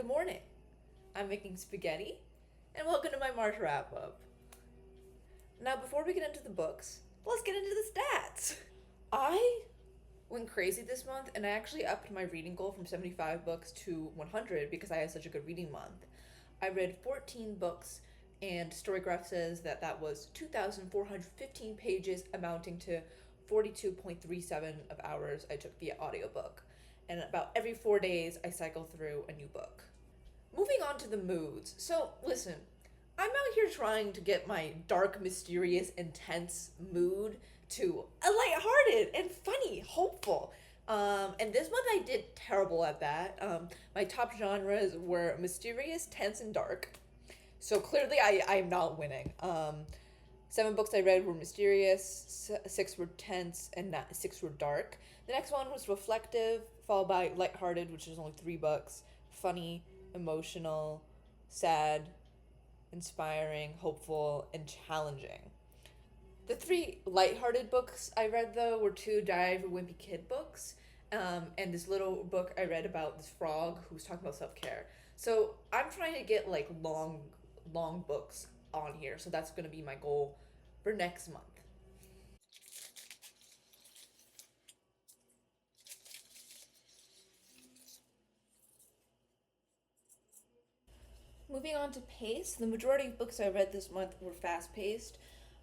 Good morning. I'm making spaghetti, and welcome to my March wrap up. Now, before we get into the books, let's get into the stats. I went crazy this month, and I actually upped my reading goal from 75 books to 100 because I had such a good reading month. I read 14 books, and Storygraph says that that was 2,415 pages, amounting to 42.37 of hours I took via audiobook. And about every 4 days, I cycle through a new book. Moving on to the moods. So, listen, I'm out here trying to get my dark, mysterious, intense mood to a lighthearted and funny, hopeful. And this month I did terrible at that. My top genres were mysterious, tense, and dark. So clearly I'm not winning. 7 books I read were mysterious, 6 were tense, and 6 were dark. The next one was reflective, followed by lighthearted, which is only 3 books, funny, emotional, sad, inspiring, hopeful, and challenging. The 3 lighthearted books I read, though, were 2 Diary of a Wimpy Kid books, and this little book I read about this frog who was talking about self-care. So I'm trying to get, like, long books on here, so that's going to be my goal for next month. Moving on to pace, the majority of books I read this month were fast paced.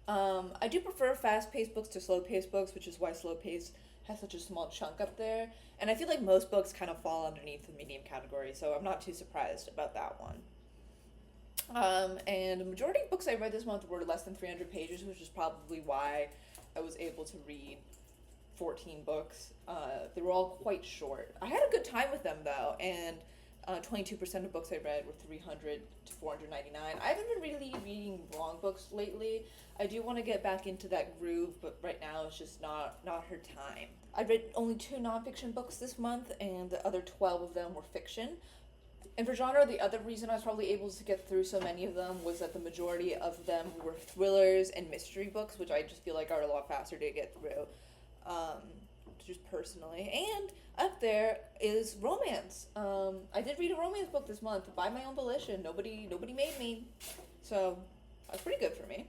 I do prefer fast paced books to slow paced books, which is why slow paced has such a small chunk up there. And I feel like most books kind of fall underneath the medium category, so I'm not too surprised about that one. And the majority of books I read this month were less than 300 pages, which is probably why I was able to read 14 books. They were all quite short. I had a good time with them though, and 22% of books I read were 300 to 499. I haven't been really reading long books lately. I do want to get back into that groove, but right now it's just not her time. I read only 2 nonfiction books this month, and the other 12 of them were fiction. And for genre, the other reason I was probably able to get through so many of them was that the majority of them were thrillers and mystery books, which I just feel like are a lot faster to get through, just personally. And up there is romance. I did read a romance book this month by my own volition. Nobody made me, so that's pretty good for me.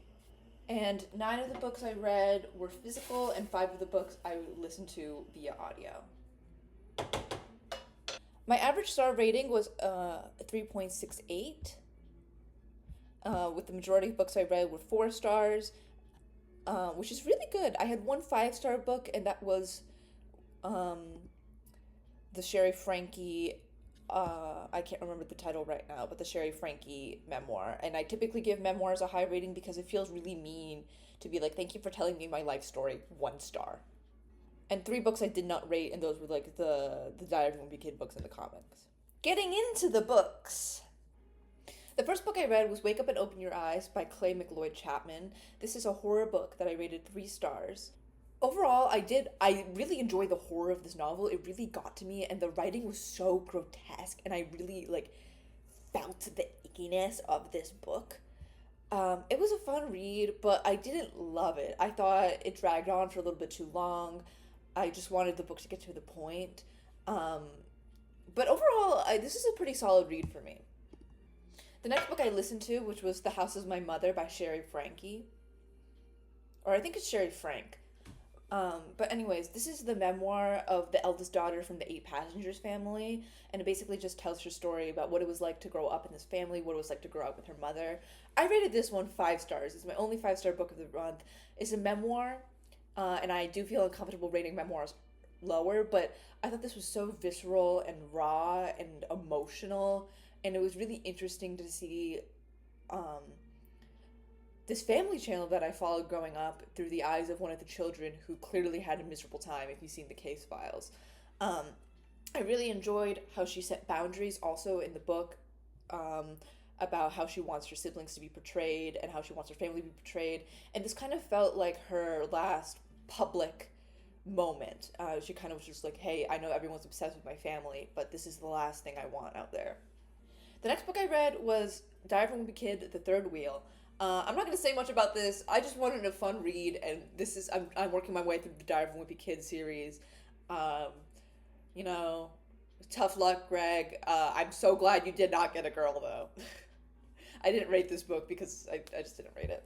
And 9 of the books I read were physical, and 5 of the books I listened to via audio. My average star rating was 3.68, with the majority of books I read were 4 stars, which is really good. I had one 5-star book, and that was the Sherry Frankie, I can't remember the title right now, but the Sherry Frankie memoir. And I typically give memoirs a high rating because it feels really mean to be like, thank you for telling me my life story, 1 star. And 3 books I did not rate, and those were like the Diary of a Wimpy Kid books in the comics. Getting into the books. The first book I read was Wake Up and Open Your Eyes by Clay McLeod Chapman. This is a horror book that I rated 3 stars. Overall, I really enjoyed the horror of this novel. It really got to me, and the writing was so grotesque, and I really, felt the ickiness of this book. It was a fun read, but I didn't love it. I thought it dragged on for a little bit too long. I just wanted the book to get to the point. But overall, this is a pretty solid read for me. The next book I listened to, which was The House is My Mother by Sherry Frankie. Or I think it's Sherry Frank. But anyways, this is the memoir of the eldest daughter from the 8 Passengers family, and it basically just tells her story about what it was like to grow up in this family, what it was like to grow up with her mother. I rated this one 5 stars. It's my only 5-star book of the month. It's a memoir, and I do feel uncomfortable rating memoirs lower, but I thought this was so visceral and raw and emotional, and it was really interesting to see this family channel that I followed growing up through the eyes of one of the children who clearly had a miserable time, if you've seen the case files. I really enjoyed how she set boundaries also in the book, about how she wants her siblings to be portrayed and how she wants her family to be portrayed. And this kind of felt like her last public moment. She kind of was just like, hey, I know everyone's obsessed with my family, but this is the last thing I want out there. The next book I read was Diary of a Wimpy Kid, The Third Wheel. I'm not going to say much about this. I just wanted a fun read, and this is I'm working my way through the Diary of a Wimpy Kid series. You know, Tough luck, Greg. I'm so glad you did not get a girl, though. I didn't rate this book because I just didn't rate it.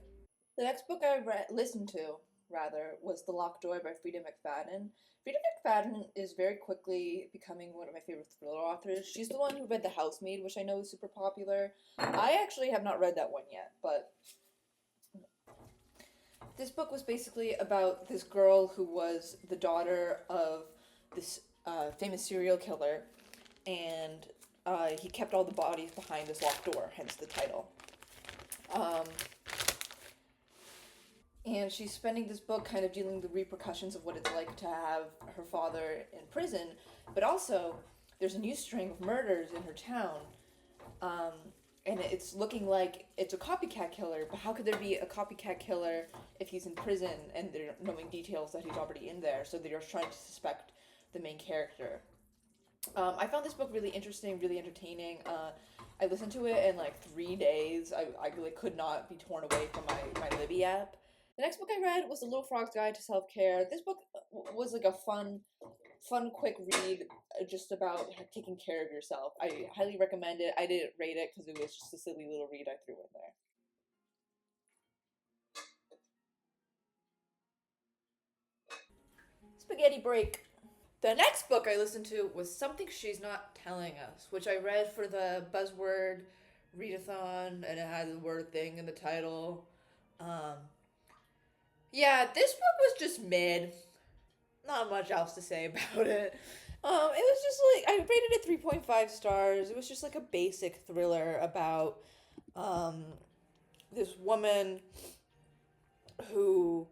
The next book I listened to, rather, was The Locked Door by Frida McFadden. Frida McFadden is very quickly becoming one of my favorite thriller authors. She's the one who read The Housemaid, which I know is super popular. I actually have not read that one yet, but this book was basically about this girl who was the daughter of this famous serial killer, and he kept all the bodies behind this locked door, hence the title. Um, and she's spending this book kind of dealing with the repercussions of what it's like to have her father in prison, but also there's a new string of murders in her town. Um, and it's looking like it's a copycat killer, but how could there be a copycat killer if he's in prison and they're knowing details that he's already in there? So they're trying to suspect the main character. I found this book really interesting, really entertaining. I listened to it in like 3 days. I really could not be torn away from my Libby app. The next book I read was The Little Frog's Guide to Self Care. This book was like a fun, quick read just about taking care of yourself. I highly recommend it. I didn't rate it because it was just a silly little read I threw in there. Spaghetti break. The next book I listened to was Something She's Not Telling Us, which I read for the buzzword readathon, and it had the word thing in the title. Um, yeah, this book was just mid. Not much else to say about it. It was just like I rated it 3.5 stars. It was just like a basic thriller about um, this woman who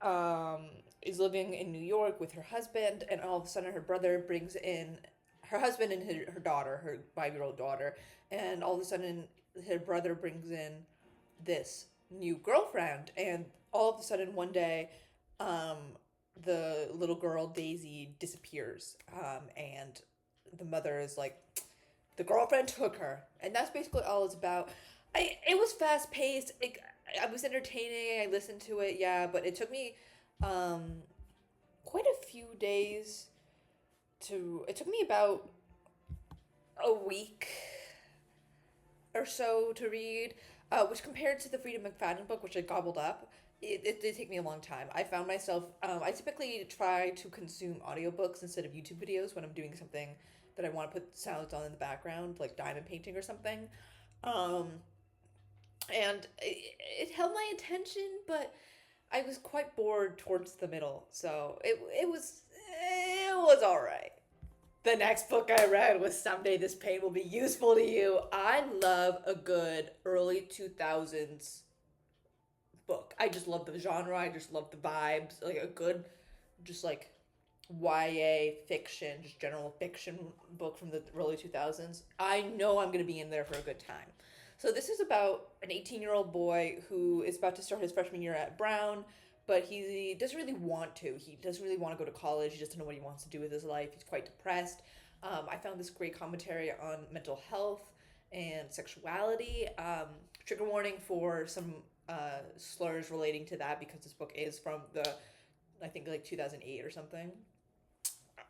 um, is living in New York with her husband, and all of a sudden her brother brings in her husband and her daughter, her 5-year-old daughter, and all of a sudden her brother brings in this new girlfriend, and all of a sudden one day, um, the little girl Daisy disappears, and the mother is like, the girlfriend took her, and that's basically all it's about. It was fast paced. I was entertaining. I listened to it, yeah, but it took me um, quite a few days to. It took me about a week or so to read, which compared to the Freedom McFadden book, which I gobbled up, it did take me a long time. I found myself, I typically try to consume audiobooks instead of YouTube videos when I'm doing something that I want to put sounds on in the background, like diamond painting or something. Um, and it held my attention, but I was quite bored towards the middle, so it was all right. The next book I read was Someday This Pain Will Be Useful to You. I love a good early 2000s book. I just love the genre. I just love the vibes. Like a good, just like YA fiction, just general fiction book from the early 2000s. I know I'm going to be in there for a good time. So this is about an 18-year-old boy who is about to start his freshman year at Brown, but he doesn't really want to. He doesn't really want to go to college. He doesn't know what he wants to do with his life. He's quite depressed. I found this great commentary on mental health and sexuality. Trigger warning for some slurs relating to that because this book is from I think like 2008 or something.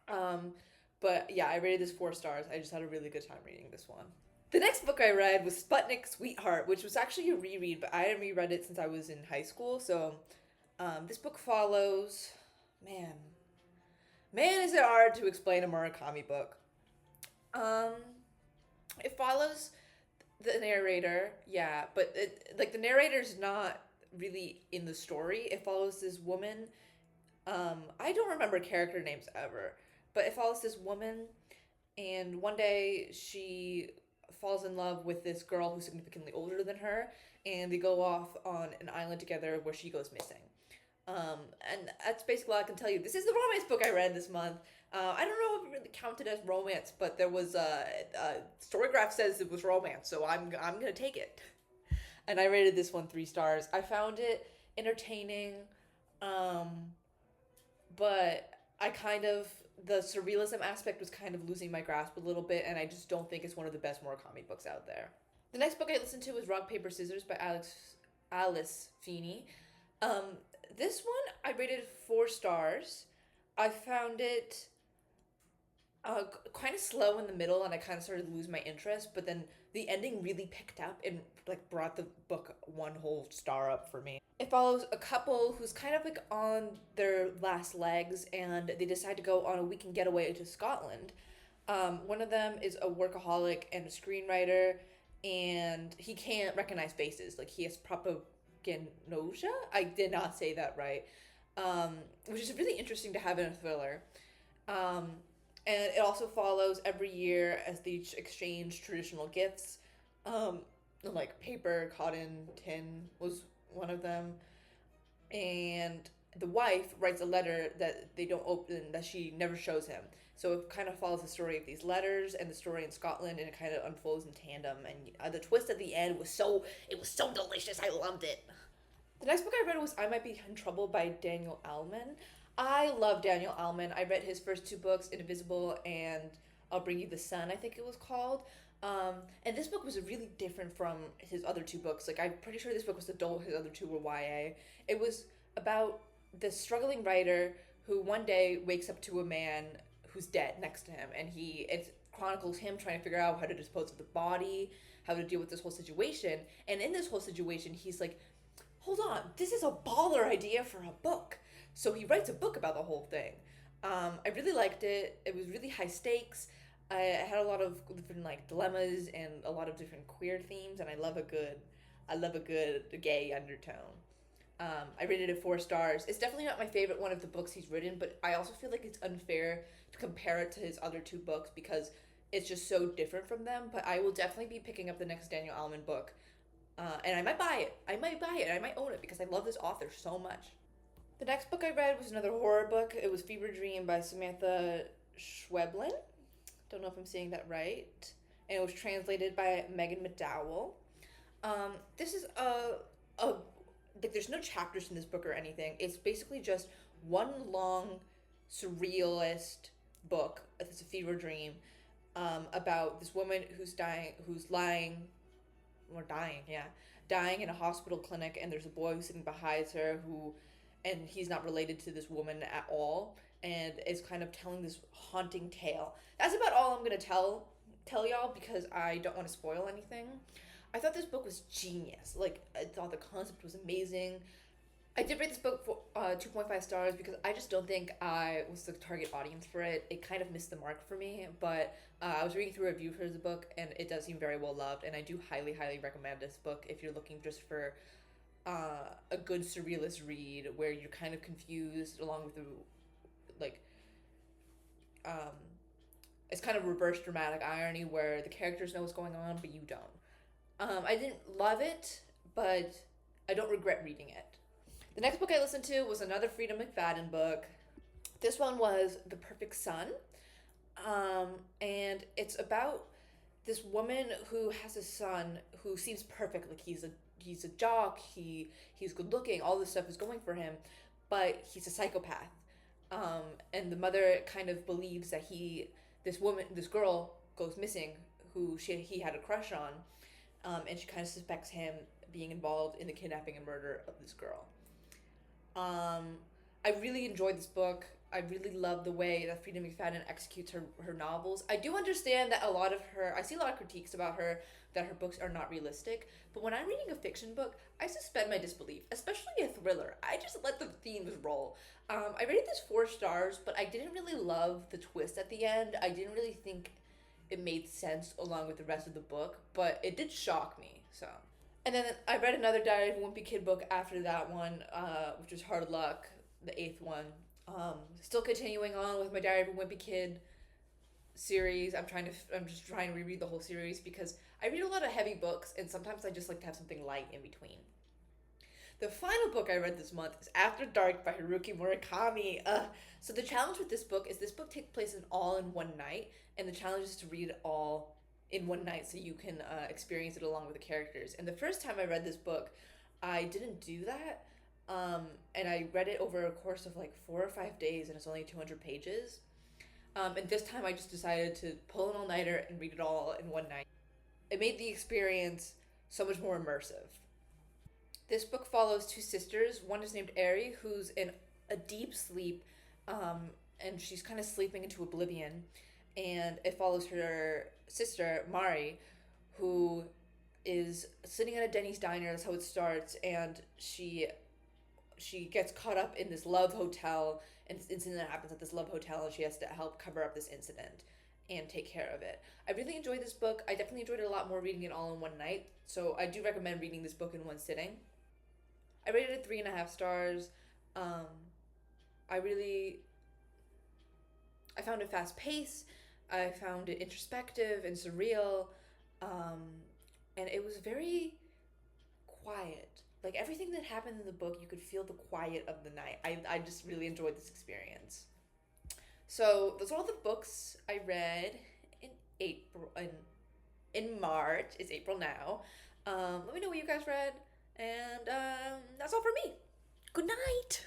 Um, but yeah, I rated this 4 stars. I just had a really good time reading this one. The next book I read was Sputnik Sweetheart, which was actually a reread, but I hadn't reread it since I was in high school. So this book follows, man, man, is it hard to explain a Murakami book. Um, it follows the narrator, yeah, but like the narrator's not really in the story. It follows this woman. I don't remember character names ever, but it follows this woman, and one day she falls in love with this girl who's significantly older than her, and they go off on an island together where she goes missing. And that's basically all I can tell you. This is the romance book I read this month. I don't know if it really counted as romance, but there was Storygraph says it was romance, so I'm gonna take it. And I rated this one 3 stars. I found it entertaining, um, but I kind of the surrealism aspect was kind of losing my grasp a little bit, and I just don't think it's one of the best Murakami books out there. The next book I listened to was Rock Paper Scissors by Alice Feeney. Um, this one I rated 4 stars. I found it Kind of slow in the middle, and I kind of started to lose my interest. But then the ending really picked up and like brought the book one whole star up for me. It follows a couple who's kind of like on their last legs, and they decide to go on a weekend getaway to Scotland. One of them is a workaholic and a screenwriter, and he can't recognize faces. Like he has propagnosia. I did not say that right, which is really interesting to have in a thriller. Um, and it also follows every year as they exchange traditional gifts. Um, like paper, cotton, tin was one of them, and the wife writes a letter that they don't open, that she never shows him. So it kind of follows the story of these letters and the story in Scotland, and it kind of unfolds in tandem. And the twist at the end was so delicious. I loved it. The next book I read was I Might Be in Trouble by Daniel Ellman. I love Daniel Ellman. I read his first two books, Invisible and I'll Bring You the Sun, I think it was called. And this book was really different from his other two books. Like, I'm pretty sure this book was adult, his other two were YA. It was about this struggling writer who one day wakes up to a man who's dead next to him, and it chronicles him trying to figure out how to dispose of the body, how to deal with this whole situation. And in this whole situation, he's like, hold on, this is a baller idea for a book. So he writes a book about the whole thing. I really liked it. It was really high stakes. I had a lot of different like dilemmas and a lot of different queer themes, and I love a good gay undertone. I rated it 4 stars. It's definitely not my favorite one of the books he's written, but I also feel like it's unfair to compare it to his other two books because it's just so different from them. But I will definitely be picking up the next Daniel Ellman book, and I might buy it. I might buy it. I might own it because I love this author so much. The next book I read was another horror book. It was Fever Dream by Samantha Schweblin. Don't know if I'm saying that right. And it was translated by Megan McDowell. This is a like there's no chapters in this book or anything. It's basically just one long surrealist book. It's a fever dream about this woman who's dying, who's lying or dying, yeah, dying in a hospital clinic, and there's a boy who's sitting behind her and he's not related to this woman at all, and is kind of telling this haunting tale. That's about all I'm gonna tell y'all because I don't want to spoil anything. I thought this book was genius. Like I thought the concept was amazing. I did rate this book for 2.5 stars because I just don't think I was the target audience for it. It kind of missed the mark for me, but I was reading through a review for the book, and it does seem very well loved, and I do highly, highly recommend this book if you're looking just for a good surrealist read where you're kind of confused along with the, like, um, it's kind of reverse dramatic irony where the characters know what's going on, but you don't. I didn't love it, but I don't regret reading it. The next book I listened to was another Freedom McFadden book. This one was The Perfect Son. And it's about this woman who has a son who seems perfect. Like he's a jock, he's good looking, all this stuff is going for him, but he's a psychopath. And the mother kind of believes that this girl goes missing who he had a crush on, and she kind of suspects him being involved in the kidnapping and murder of this girl. I really enjoyed this book. I really love the way that Frida McFadden executes her novels. I do understand that I see a lot of critiques about her, that her books are not realistic, but when I'm reading a fiction book, I suspend my disbelief, especially a thriller. I just let the themes roll. I rated this 4 stars, but I didn't really love the twist at the end. I didn't really think it made sense along with the rest of the book, but it did shock me, so. And then I read another Diary of a Wimpy Kid book after that one, which was Hard Luck, the 8th one. Still continuing on with my Diary of a Wimpy Kid series. I'm just trying to reread the whole series because I read a lot of heavy books, and sometimes I just like to have something light in between. The final book I read this month is After Dark by Haruki Murakami. So the challenge with this book is this book takes place all in one night, and the challenge is to read it all in one night so you can experience it along with the characters. And the first time I read this book, I didn't do that. And I read it over a course of like 4 or 5 days, and it's only 200 pages. And this time I just decided to pull an all-nighter and read it all in one night. It made the experience so much more immersive. This book follows two sisters. One is named Eri, who's in a deep sleep, and she's kind of sleeping into oblivion. and it follows her sister Mari, who is sitting at a Denny's diner. That's how it starts, and she gets caught up in this love hotel, and this incident that happens at this love hotel, and she has to help cover up this incident and take care of it. I really enjoyed this book. I definitely enjoyed it a lot more reading it all in one night. So I do recommend reading this book in one sitting. I rated it 3.5 stars. Um, I really I found it fast paced. I found it introspective and surreal. Um, and it was very quiet. Like everything that happened in the book, you could feel the quiet of the night. I just really enjoyed this experience. So those are all the books I read in April in March. It's April now. Let me know what you guys read, and that's all for me. Good night.